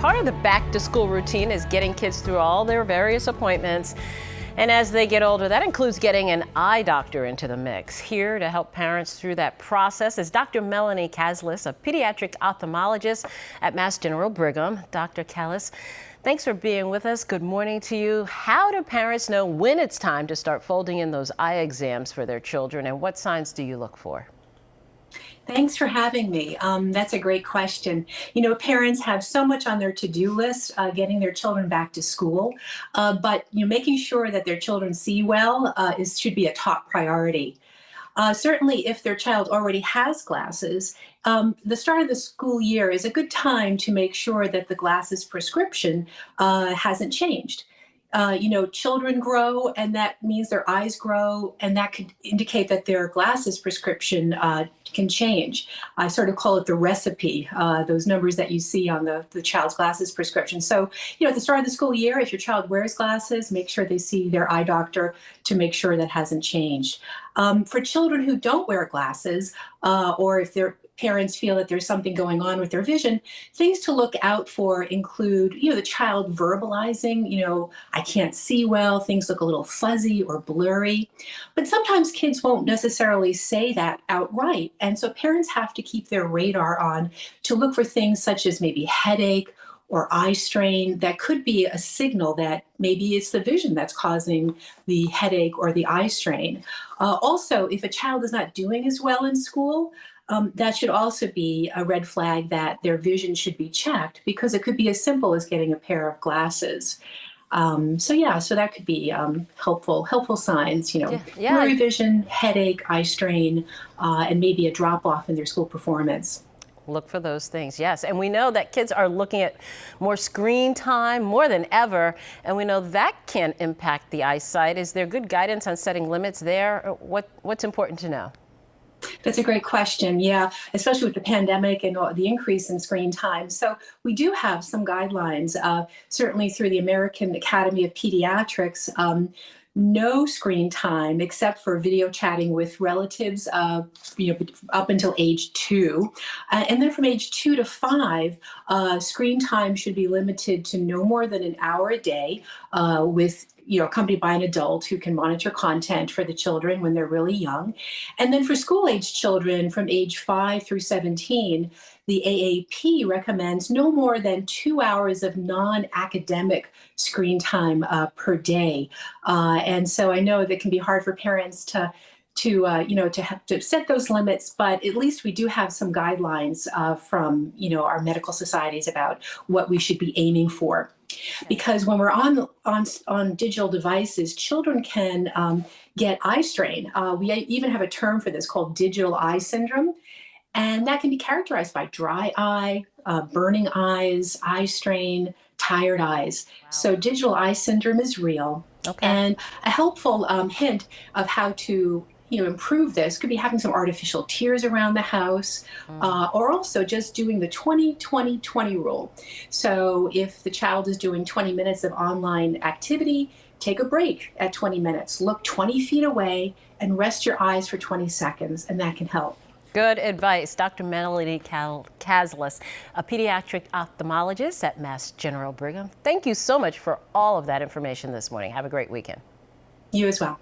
Part of the back-to-school routine is getting kids through all their various appointments. And as they get older, that includes getting an eye doctor into the mix. Here to help parents through that process is Dr. Melanie Caslis, a pediatric ophthalmologist at Mass General Brigham. Dr. Caslis, thanks for being with us. Good morning to you. How do parents know when it's time to start folding in those eye exams for their children, and what signs do you look for? Thanks for having me. That's a great question. Parents have so much on their to-do list, getting their children back to school, but making sure that their children see well should be a top priority. Certainly, if their child already has glasses, the start of the school year is a good time to make sure that the glasses prescription hasn't changed. Children grow, and that means their eyes grow, and that could indicate that their glasses prescription can change. I sort of call it the recipe, those numbers that you see on the child's glasses prescription. So, at the start of the school year, if your child wears glasses, make sure they see their eye doctor to make sure that hasn't changed. For children who don't wear glasses, or if their parents feel that there's something going on with their vision, things to look out for include, the child verbalizing, I can't see well, things look a little fuzzy or blurry. But sometimes kids won't necessarily say that outright. And so parents have to keep their radar on to look for things such as maybe headache or eye strain. That could be a signal that maybe it's the vision that's causing the headache or the eye strain. Also, if a child is not doing as well in school, that should also be a red flag that their vision should be checked, because it could be as simple as getting a pair of glasses. So that could be helpful signs, blurry vision, headache, eye strain, and maybe a drop off in their school performance. Look for those things, yes. And we know that kids are looking at more screen time more than ever, and we know that can impact the eyesight. Is there good guidance on setting limits there? What's important to know? That's a great question. Yeah, especially with the pandemic and the increase in screen time. So we do have some guidelines, certainly through the American Academy of Pediatrics. No screen time except for video chatting with relatives, up until age 2. And then from age 2 to 5, screen time should be limited to no more than an hour a day, with accompanied by an adult who can monitor content for the children when they're really young. And then for school-age children from age 5 through 17, the AAP recommends no more than 2 hours of non-academic screen time per day. And so I know that can be hard for parents to have to set those limits, but at least we do have some guidelines from our medical societies about what we should be aiming for. Because when we're on digital devices, children can get eye strain. We even have a term for this called digital eye syndrome, and that can be characterized by dry eye, burning eyes, eye strain, tired eyes. Wow. So digital eye syndrome is real. Okay. And a helpful hint of how to improve this could be having some artificial tears around the house, or also just doing the 20-20-20 rule. So if the child is doing 20 minutes of online activity, take a break at 20 minutes, look 20 feet away, and rest your eyes for 20 seconds, and that can help. Good advice. Dr. Melanie Caslis, a pediatric ophthalmologist at Mass General Brigham. Thank you so much for all of that information this morning. Have a great weekend. You as well.